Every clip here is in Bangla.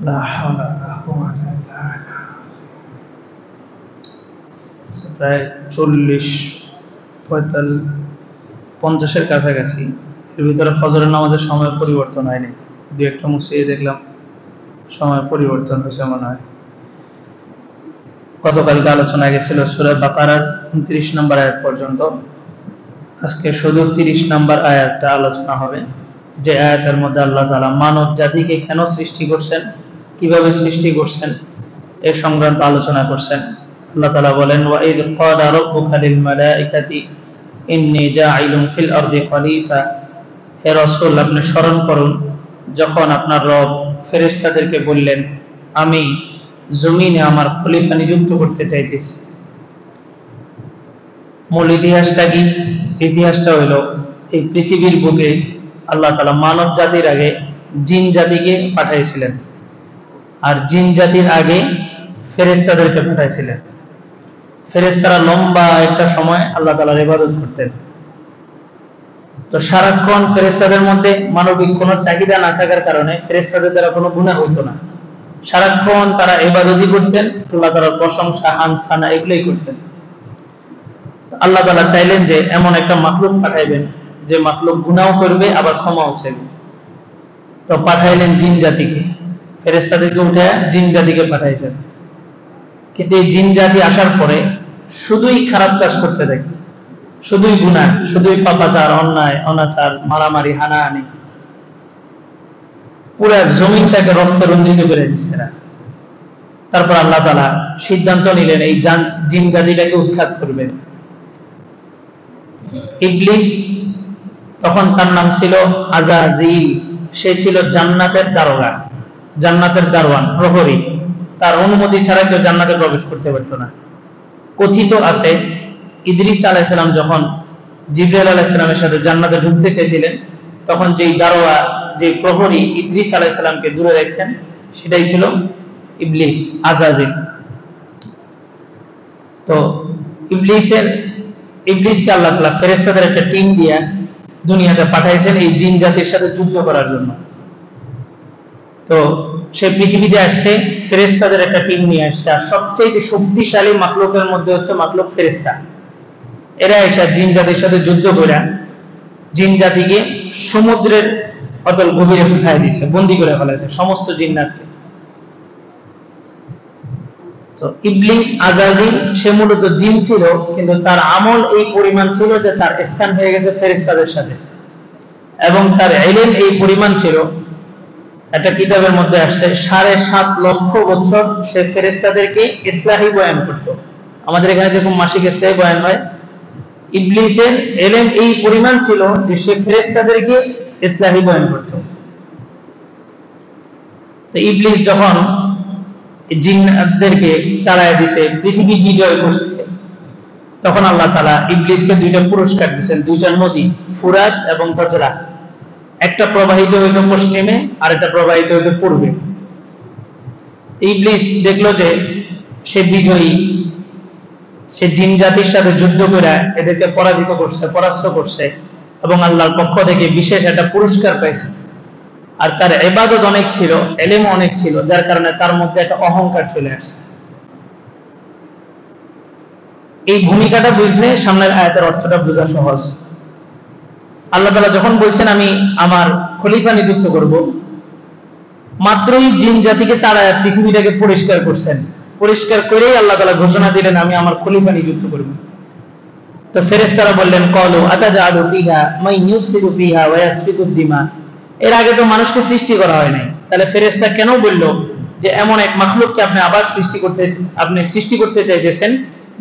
লা হাওলা ওয়ালা কুওয়াতা ইল্লা বিল্লাহ। প্রায় 40-50-এর কাছাকাছি। এর ভিতরে ফজরের নামাজের সময় পরিবর্তন হয়নি, দু একটা মুসিয়ে দেখলাম সময় পরিবর্তন হয়েছে মনে হয়। গতকালকে আলোচনা গেছিল সূরা বাকারার 29 নম্বর আয়াত পর্যন্ত। আজকে শুধু 30 নম্বর আয়াতটা আলোচনা হবে, যে আয়াতের মধ্যে আল্লাহ তাআলা মানব জাতিকে কেন সৃষ্টি করছেন, কিভাবে সৃষ্টি করছেন এ সংক্রান্ত আলোচনা করছেন। আল্লাহ তাআলা বলেন, ওয়া ইয ক্বালা রাব্বুকা লিল মালাইকাতি ইন্নী জাঈলুন ফিল আরদি খলিফা। হে রাসূল, আপনি স্মরণ করুন যখন আপনার রব ফেরেশতাদেরকে বললেন, আমি জমিনে আমার খলিফা নিযুক্ত করতে চাইতেছি। মূল ইতিহাসটা কি? ইতিহাসটা হলো, এই পৃথিবীর বুকে আল্লাহ তাআলা মানব জাতির আগে জিন জাতিকে পাঠাইছিলেন, আর জিন জাতির আগে ফেরেশতাদেরকে পাঠাইছিলেন। ফেরেশতারা লম্বা একটা সময় আল্লাহ তাআলার ইবাদত করতেন। তো সারাক্ষণ ফেরেশতাদের মধ্যে মানবিক কোনো চাহিদা না থাকার কারণে ফেরেশতাদের দ্বারা কোনো গুনাহ হইতো না। সারাক্ষণ তারা ইবাদতই করতেন, আল্লাহ তাআলার প্রশংসা হামসানা এগুলোই করতেন। আল্লাহ তাআলা চাইলেন যে এমন একটা মাখলুক পাঠাইবেন যে মাখলুক গুনাহ করবে আবার ক্ষমাও চাইবে। তো পাঠাইলেন জিন জাতিকে, ফেরেশতাদেরকে উঠে জিন জাতিকে পাঠাইছেন। কিন্তু এই জিন জাতি আসার পরে শুধুই খারাপ কাজ করতে থাকে, শুধুই গুনাহ, শুধুই পাপাচার, অন্যায় অনাচার, মারামারি, হানাহানি, পুরা জমিনটাকে রক্তে রঞ্জিত করে দিচ্ছে না। তারপর আল্লাহ তাআলা সিদ্ধান্ত নিলেন এই জিন জাতিটাকে উৎখাত করবেন। ইবলিস, তখন তার নাম ছিল আযাযিল, সে ছিল জান্নাতের দারোগা, জান্নাতের দারওয়ান, প্রহরী। তার অনুমতি ছাড়া কেউ জান্নাতে প্রবেশ করতে পারত না। কথিত আছে ইদ্রিস আলাইহিস সালাম যখন জিবরাইল আলাইহিস সালামের সাথে জান্নাতে ঢুকতে চেয়েছিলেন, তখন যেই দারোয়া, যে প্রহরী ইদ্রিস আলাইহিস সালামকে দূরে রাখছেন, সেটাই ছিল ইবলিস, আযাযিল। তো ইবলিসকে আল্লাহ তাআলা ফেরেশতাদের একটা টিম দিয়া দুনিয়াতে পাঠাইছেন এই জিন জাতির সাথে যুদ্ধ করার জন্য। তো সে পৃথিবীতে আসছে, ফেরেশতাদের একটা টিম নিয়ে আসছে, আর সবচেয়ে শক্তিশালী মাখলুকের মধ্যে হচ্ছে মাখলুক ফেরেশতা। এরা এসে জিন জাতির সাথে যুদ্ধ করে জিন জাতিকে সমুদ্রের অতল গভীরে উঠায় দিয়েছে, বন্দী করে ফেলেছে সমস্ত জিন্নাতকে। তো ইবলিস আযাযিল সে মূলত জিন ছিল, কিন্তু তার আমল এই পরিমাণ ছিল যে তার স্থান হয়ে গেছে ফেরেশতাদের সাথে, এবং তার ইলম এই পরিমাণ ছিল, একটা কিতাবের মধ্যে আসছে 7.5 লক্ষ বছর সে ফেরেশতাদেরকে ইসলাহি বয়ান করত। আমাদের এখানে যেরকম মাসিক ইসলাহি বয়ান হয়, ইবলিসের ইলম এই পরিমাণ ছিল যে সে ফেরেশতাদেরকে ইসলাহি বয়ান করত। তো ইবলিস যখন জিন্নাতদেরকে তাড়ায় দিছে, পৃথিবী বিজয় করছে, তখন আল্লাহ তাআলা ইবলিসকে দুইটা পুরস্কার দিয়েছেন, দুইটা নদী, ফুরাত এবং বজরা। একটা প্রবাহিত হইত পশ্চিমে, আর একটা প্রবাহিত হইত পূর্বে। ইবলিস দেখলো যে সে বিজয়ী, সে জিন জাতির সাথে যুদ্ধ করে এদেরকে পরাজিত করছে, পরাস্ত করছে, এবং আল্লাহর পক্ষ থেকে বিশেষ একটা পুরস্কার পাইছে। আর তার ইবাদত অনেক ছিল, ইলম অনেক ছিল, যার কারণে তার মধ্যে একটা অহংকার চলে আসছে। এই ভূমিকাটা বুঝলে সামনের আয়াতের অর্থটা বোঝা সহজ। আল্লাহ তাআলা যখন বলছেন আমি আমার খলিফা নিযুক্ত করব, মাত্রই জিন জাতিকে তাড়ায় পৃথিবীটাকে পরিষ্কার করছেন, পরিষ্কার করেই আল্লাহ তাআলা ঘোষণা দিলেন আমি আমার খলিফা নিযুক্ত করব। তো ফেরেশতারা বললেন, ক্বালু আতাজালু ফিহা মান ইউফসিদু ফিহা ওয়া ইয়াসফিকুদ দিমা। এর আগে তো মানুষকে সৃষ্টি করা হয় নাই, তাহলে ফেরেশতা কেন বলল যে এমন এক মাখলুককে আপনি আবার সৃষ্টি করতে চাইতেছেন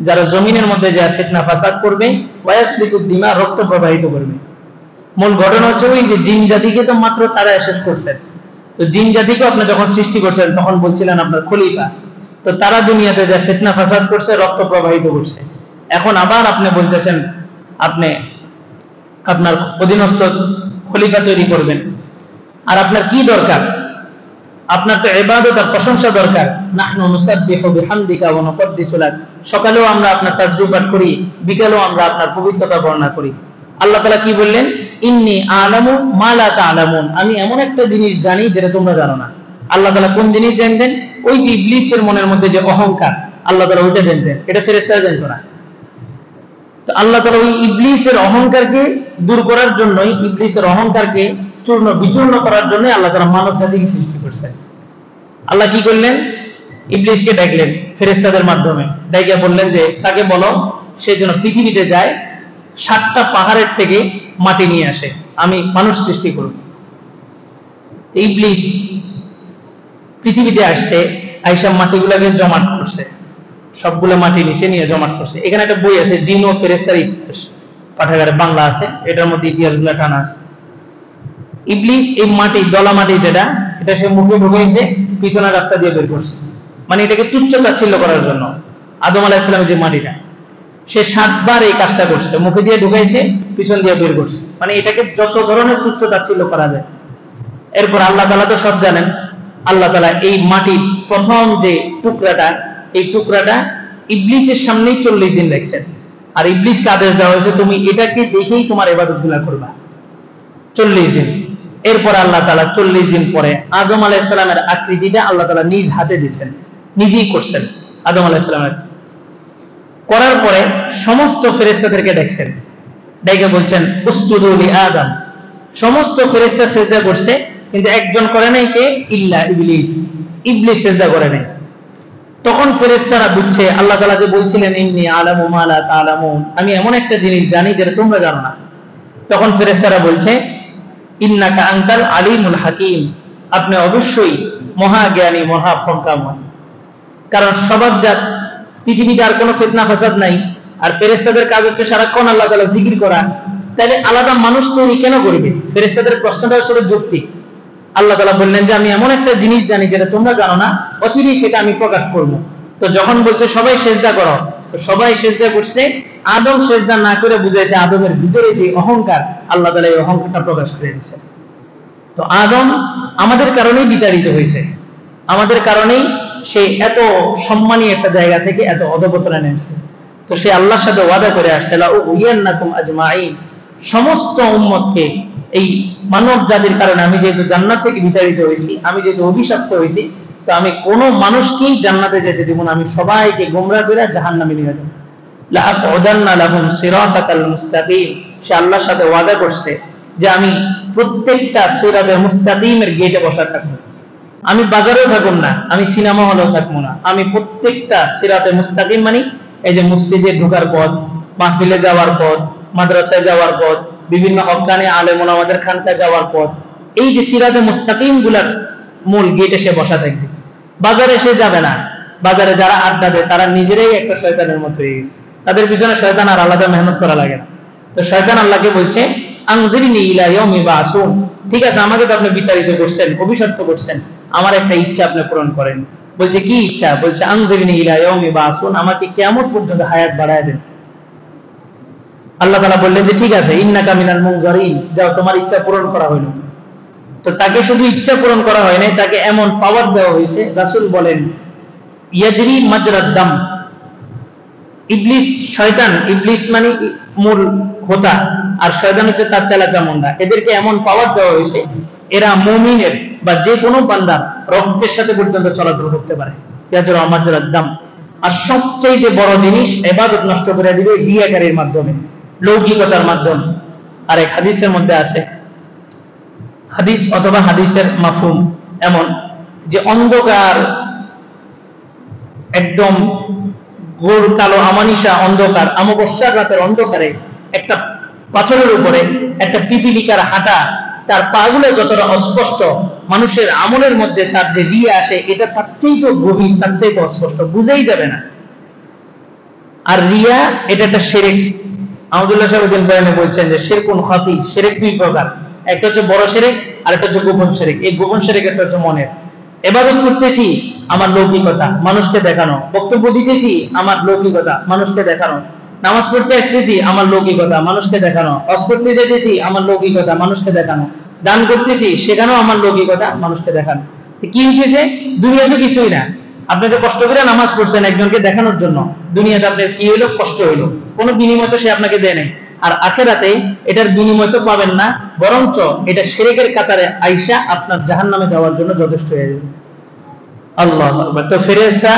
যারা জমিনের মধ্যে যা ফিতনা ফাসাদ করবে, ওয়া ইয়াসফিকুদ দিমা, রক্ত প্রবাহিত করবে। মূল ঘটনা হচ্ছে ওই যে জিন জাতিকে তো মাত্র তারা শেষ করছেন। তো জিন জাতিকে আপনি যখন সৃষ্টি করছেন তখন বলছিলেন আপনার খলিফা, তো তারা দুনিয়াতে যা ফিতনা ফাসাদ করছে, রক্ত প্রবাহিত করছে, এখন আবার আপনি বলতেছেন আপনি আপনার অধীনস্থ খলিফা তৈরি করবেন। আর আপনার কি দরকার? আপনার তো ইবাদত আর প্রশংসা দরকার। নাহনু নুসাব্বিহু বিহামদিকা ওয়া নুকদ্দিসু লাক, সকালেও আমরা আপনার তাসবিহ পাঠ করি, বিকালেও আমরা আপনার পবিত্রতা বর্ণনা করি। আল্লাহ তাআলা কি বললেন? ইন্নী আ'লামু মা লা তা'লামুন, আমি এমন একটা জিনিস জানি যেটা তোমরা জানো না। আল্লাহ তাআলা কোন জিনিস জানতেন? ওই যে ইবলিসের মনের মধ্যে যে অহংকার, আল্লাহ তাআলা ওইটা জানতেন, এটা ফেরেশতারা জানতো না। তো আল্লাহ তাআলা ওই ইবলিসের অহংকারকে দূর করার জন্যই, ইবলিসের অহংকারকে চূর্ণ বিচূর্ণ করার জন্য আল্লাহ তাআলা মানব জাতিকে সৃষ্টি করেছেন। আল্লাহ কি করলেন? ইবলিসকে ডাকলেন ফেরেশতাদের মাধ্যমে, ডাইকা বললেন যে তাকে বলো সে যেন পৃথিবীতে যায়, 7টা পাহাড়ের থেকে মাটি নিয়ে আসে, আমি মানুষ সৃষ্টি করব। ইবলিস পৃথিবীতে আসছে, আইসা মাটিগুলোকে জমাট করছে, সবগুলো মাটি নিচে নিয়ে জমাট করছে। এখানে একটা বই আছে, জিন ও ফেরেশতার ইতিহাস, পাঠাগারে বাংলা আছে, এটার মধ্যে ইতিহাসগুলো টানা আছে। ইবলিস এই মাটি, দলা মাটি যেটা, এটা সে মুখে ঢুকাইছে, পিছনের রাস্তা দিয়ে বের করছে, মানে এটাকে তুচ্ছ তাচ্ছিল্য করার জন্য। আদম আলাইহিস সালামের যে মাটিটা, সে 7 বার এই কাজটা করছে, মুখে দিয়ে ঢুকাইছে, পিছন দিয়ে বের করছে, মানে এটাকে যত ধরনের তুচ্ছ তাচ্ছিল্য করা যায়। এরপর আল্লাহ তাআলা তো সব জানেন, আল্লাহ তাআলা এই মাটির প্রথম যে টুকরাটা, এই টুকরাটা ইবলিসের সামনেই 40 দিন রাখছেন। আর ইবলিসকে আদেশ দেওয়া হয়েছে তুমি এটাকে দেখেই তোমার ইবাদতগুলো করবা 40 দিন। এরপর আল্লাহ তাআলা 40 দিন পরে আদম আলাইহিস সালামের আকৃতিটা আল্লাহ তাআলা নিজ হাতে দিয়েছেন, নিজেই করছেন আদম আলাইহিস সালামের। করার পরে সমস্ত ফেরেশতাদেরকে ডাকছেন, ডাইকে বলছেন উসজুদু লি আদম। সমস্ত ফেরেশতা সিজদা করছে, কিন্তু একজন করে নাই, কে? ইল্লা ইবলিস, ইবলিস সিজদা করে নাই। তখন ফেরেশতারা বুঝছে আল্লাহ তাআলা যে বলছিলেন ইন্নী আলামু মা লা তা'লামুন, আমি এমন একটা জিনিস জানি যেটা তোমরা জানো না। তখন ফেরেশতারা বলছে ইন্নাকা আনতাল আলিমুল হাকিম, আপনি অবশ্যই মহাজ্ঞানী, মহাপ্রজ্ঞাময়। কারণ স্বভাবজাত পৃথিবীতে আর কোনো ফিতনা ফাসাদ নাই, আর ফেরেশতাদের কাজ হচ্ছে সারাক্ষণ আল্লাহ তাআলা জিকির করা, তাহলে আলাদা মানুষ তৈরি কেন করবে? ফেরেশতাদের প্রশ্নটা আসলে যৌক্তিক। আল্লাহ তাআলা বললেন যে আমি এমন একটা জিনিস জানি যেটা তোমরা জানো না, অচিরেই সেটা আমি প্রকাশ করব। তো যখন বলছে সবাই সিজদা করো, তো সবাই সিজদা করছে। আদম সিজদা না করে বুঝাইছে আদমের ভিতরে যে অহংকার, আল্লাহ তাআলা এই অহংকারটা প্রকাশ করে দিয়েছে। তো আদম আমাদের কারণেই বিতাড়িত হয়েছে, আমাদের কারণেই সে এত সম্মানী একটা জায়গা থেকে এত অধঃপতনে নেমেছে। তো সে আল্লাহর সাথে ওয়াদা করে আসছে লা উইয়ান্নাকুম আজমাইন, সমস্ত উম্মতকে, এই মানব জাতির কারণে আমি যেহেতু জান্নাত থেকে বিতাড়িত হয়েছি, আমি যেহেতু অভিশপ্ত হয়েছি, তো আমি কোনো মানুষকেই জান্নাতে যেতে দেব না, আমি সবাইকে গোমরাহ করে জাহান্নামে নিয়ে যাব। লা আকুদান্না লাহুম সিরাতাকাল মুস্তাকিম, সে আল্লাহর সাথে ওয়াদা করছে যে আমি প্রত্যেকটা সিরাতে মুস্তাকিমের গেটে বসা থাকবো, আমি বাজারেও থাকব না, আমি সিনেমা হলেও থাকবো না, আমি প্রত্যেকটা সিরাতে মুস্তাকিম মানে এই যে মসজিদে ঢোকার পথ, মাহফিলে যাওয়ার পথ, মাদ্রাসায় যাওয়ার পথ, বিভিন্ন হক্কানি আলেম ওলামাদের খানকা যাওয়ার পথ, এই যে সিরাতে মুস্তাকিম গুলার মূল গেটে সে বসা থাকবে। বাজারে সে যাবে না, বাজারে যারা আড্ডা দেয় তারা নিজেরাই একটা শয়তানের মতো হয়ে গেছে, তাদের পিছনে শয়তান আর আলাদা মেহনত করা লাগে না। তো শয়তান আল্লাহকে বলছে আনজিরনি ইলা ইয়াউমি ইউবআসুন, ঠিক আছে আমাকে তো আপনি বিতাড়িত করছেন, অভিশপ্ত করছেন, আমার একটা ইচ্ছা আপনি পূরণ করেন। বলছে কি ইচ্ছা? বলছে আনজিরনি ইলা ইয়াউমি ইউবআসুন, আমাকে কিয়ামত পর্যন্ত হায়াত বাড়ায় দেন। আল্লাহ তাআলা বললেন যে ঠিক আছে, ইন্নাকা মিনাল মুনজারিন, যাও তোমার ইচ্ছা পূরণ করা হইল। তো তাকে শুধু ইচ্ছা পূরণ করা হয় নাই, তাকে এমন পাওয়ার দেওয়া হয়েছে, রাসূল বলেন ইয়াজরি মাজরাদ দাম। ইবলিস, শয়তান, ইবলিস মানে মূল হোতা, আর শয়তান হচ্ছে তার চেলা চামুন্ডা, এদেরকে এমন পাওয়ার দেওয়া হয়েছে এরা মুমিনের বা যে কোনো বান্দার রক্তের সাথে পর্যন্ত চলাচল করতে পারে। ইয়াজরা মাজরাদ দাম। আর সবচেয়ে বড় জিনিস, ইবাদত নষ্ট করে দিবে রিয়াকারীর মাধ্যমে, লৌকিকতার মাধ্যমে। আর এক হাদিসের মধ্যে আছে, হাদিস অথবা হাদিসের মাফহুম এমন যে অন্ধকার, একদম ঘোর কালো আমানিশা অন্ধকার, অমাবস্যার রাতের অন্ধকারে একটা পাথরের উপরে একটা পিপিলিকার হাঁটা, তার পাগুলো যতটা অস্পষ্ট, মানুষের আমলের মধ্যে তার যে রিয়া আসে এটা তার চেয়ে তো গভীর, তার চেয়ে তো অস্পষ্ট, বুঝেই যাবে না। আর রিয়া এটা একটা শিরক। আহমদুল্লাহ সাহেব বয়ানে বলছেন যে শিরকুন খাফি, শিরক 2 প্রকার, একটা হচ্ছে বড় শিরক আর একটা হচ্ছে গোপন শিরক। এই গোপন শিরক একটা হচ্ছে মনের, ইবাদত করতেছি আমার লৌকিকতা, মানুষকে দেখানো, বক্তব্য দিতেছি আমার লৌকিকতা, মানুষকে দেখানো, নামাজ পড়তে আসতেছি আমার লৌকিকতা, মানুষকে দেখানো, হজ করতে যেতেছি আমার লৌকিকতা, মানুষকে দেখানো, দান করতেছি সেখানেও আমার লৌকিকতা, মানুষকে দেখানো। কি হইতেছে? দুনিয়াতে কিছুই না, আপনি যে কষ্ট করে নামাজ পড়ছেন একজনকে দেখানোর জন্য, দুনিয়াতে আপনার কি হইলো? কষ্ট হইলো, কোনো বিনিময় তো সে আপনাকে দেয় নাই। আর আখিরাতে এটার বিনিময় তো পাবেন না, বরঞ্চ এটা শিরকের কাতারে আইসা আপনার জাহান্নামে যাওয়ার জন্য যথেষ্ট হয়ে যাবে। আল্লাহু আকবার। তো ফেরেশতা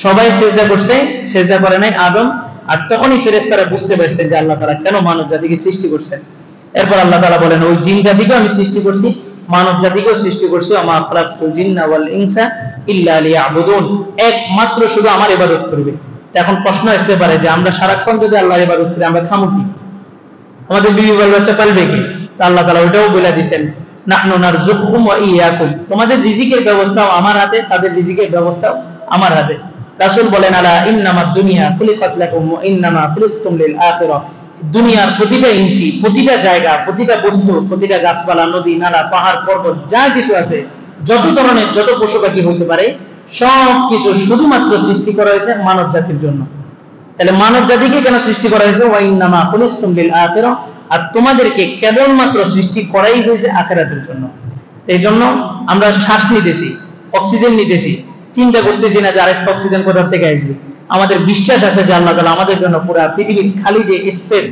সবাই সিজদা করছে, সিজদা করে নাই আদম। আর তখনই ফেরেশতারা বুঝতে পারছে যে আল্লাহ তাআলা কেন মানব জাতিকে সৃষ্টি করছেন। এরপর আল্লাহ তাআলা বলেন, ওই জিন জাতিকেও আমি সৃষ্টি করছি, মানব জাতিকেও সৃষ্টি করছি, ওমা খালাকতুল জিন্না ওয়াল ইনসা ইল্লা লিয়াবুদুন, একমাত্র শুধু আমার ইবাদত করবে। এখন প্রশ্ন আসতে পারে যে আমরা সারাক্ষণ যদি আল্লাহর ইবাদত করি আমরা খামু কি? আমাদের বিবি বাল বাচ্চা পালবে কি? তা আল্লাহ তাআলা ওটাও বলে দিয়েছেন, নাহনু নারযুকুকুম ওয়া ইয়াকুম, তোমাদের রিজিকের ব্যবস্থাও আমার হাতে, তাদের রিজিকের ব্যবস্থাও আমার হাতে। রাসূল বলেন, আলা ইন্নামাদ দুনিয়া খুলিকাত লাকুম ওয়া ইন্নামা খুলিকতুম লিল আখিরাহ, দুনিয়ার প্রতিটা ইঞ্চি, প্রতিটা জায়গা, প্রতিটা বস্তু, প্রতিটা গাছপালা, নদী, নালা, পাহাড়, পর্বত, যা কিছু আছে, যত ধরনের যত পশু পাখি হইতে পারে, সব কিছু শুধুমাত্র সৃষ্টি করা হয়েছে মানব জাতির জন্য। তাহলে মানব জাতিকে কেন সৃষ্টি করা হয়েছে? ওয়া ইন্নামা খুলিকতুম লিল আখিরাহ, আর তোমাদেরকে কেবলমাত্র সৃষ্টি করাই হয়েছে আখিরাতের জন্য। এই জন্য আমরা শ্বাস নিতেছি, অক্সিজেন নিতেছি, চিন্তা করতেছি না যে আরেকটা অক্সিজেন কোথা থেকে আসবে। আমাদের বিশ্বাস আছে যে আল্লাহ তাআলা আমাদের জন্য পুরো পৃথিবীর খালি যে স্পেস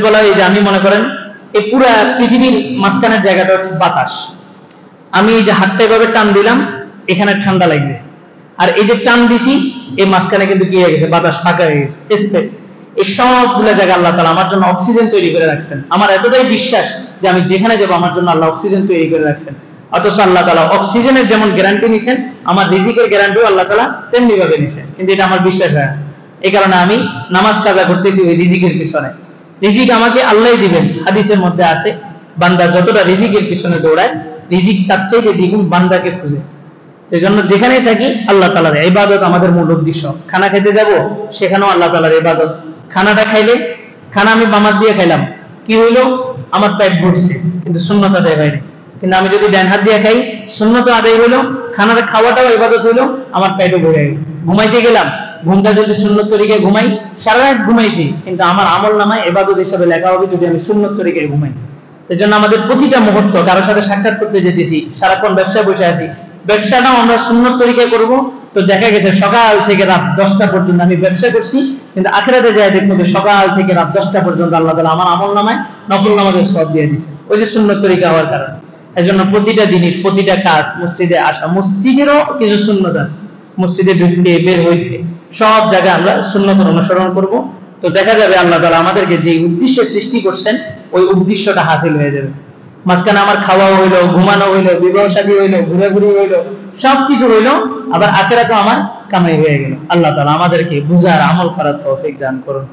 বলা হয়, যে আমি মনে করেন এই পুরো পৃথিবীর মাঝখানের জায়গাটা হচ্ছে বাতাস। আমি এই যে হাতটা এভাবে টান দিলাম, এখানে ঠান্ডা লাগছে, আর এই যে টান দিছি এই মাঝখানে কিন্তু কি হয়ে গেছে? বাতাস ফাঁকা হয়ে গেছে, স্পেস। এই সবগুলো জায়গা আল্লাহ তাআলা আমার জন্য অক্সিজেন তৈরি করে রাখছেন। আমার এতটাই বিশ্বাস যে আমি যেখানে যাবো আমার জন্য আল্লাহ অক্সিজেন তৈরি করে রাখছেন। অথচ আল্লাহ তাআলা অক্সিজেনের যেমন গ্যারান্টি নিছেন, আমার রিজিকের গ্যারান্টিও আল্লাহ তাআলা তেমনি ভাবে নিছেন, কিন্তু এটা আমার বিশ্বাস হয়। এই কারণে আমি নামাজ কাজা করতেছি ওই রিজিকের পিছনে। রিজিক আমাকে আল্লাহই দিবেন। হাদিসের মধ্যে আছে, বান্দা যতটা রিজিকের পিছনে দৌড়ায়, রিজিক তার চাইতে দ্বিগুণ বান্দাকে খুঁজে। এই জন্য যেখানেই থাকি আল্লাহ তাআলার ইবাদত আমাদের মূল উদ্দেশ্য। খানা খেতে যাব, সেখানেও আল্লাহ তাআলার ইবাদত। খানাটা খাইলে, খানা আমি বামাত দিয়ে খাইলাম, কি হইলো? আমার পেট ভরছে, কিন্তু সুন্নত আদায় হয়নি। কিন্তু আমি যদি ডান হাত দিয়ে খাই, সুন্নত আদায় হইলো, খানাটা খাওয়াটাও ইবাদত হইলো, আমার পেটও ভরে গেল। ঘুমাইতে গেলাম, ঘুমটা যদি সুন্নত তরিকায় ঘুমাই, সারা রাত ঘুমাইছি, কিন্তু আমার আমল নামায় ইবাদত হিসেবে লেখা হবে যদি আমি সুন্নত তরিকায় ঘুমাই। এই জন্য আমাদের প্রতিটা মুহূর্ত, কারোর সাথে সাক্ষাৎ করতে যেতেছি, সারাক্ষণ ব্যবসায় বসে আছি, ব্যবসাটাও আমরা সুন্নত তরিকায় করব। তো দেখা গেছে সকাল থেকে রাত 10টা পর্যন্ত আমি ব্যবসা করছি, কিন্তু আখিরাতে যায় দেখবো যে সকাল থেকে রাত 10টা পর্যন্ত আল্লাহ তাআলা আমার আমল নামায় নফল নামাজের সওয়াব দিয়ে দিয়েছে, ওই যে সুন্নত তরিকা হওয়ার কারণে। এই জন্য প্রতিটা জিনিস, প্রতিটা কাজ, মসজিদে আসা, মসজিদেরও কিছু সুন্নত আছে, মসজিদে ঢুকতে বের হইতে সব জায়গায় আমরা সুন্নতের অনুসরণ করব। তো দেখা যাবে আল্লাহ তাআলা আমাদেরকে যে উদ্দেশ্যে সৃষ্টি করছেন ওই উদ্দেশ্যটা হাসিল হয়ে যাবে। মাঝখানে আমার খাওয়া হইলো, ঘুমানো হইলো, বিবাহ শাদী হইলো, ঘুরাঘুরি হইলো, সবকিছু হইলো, আবার আখিরাতেও আমার কামাই হয়ে গেল। আল্লাহ তাআলা আমাদেরকে বুঝার, আমল করার তৌফিক দান করুন।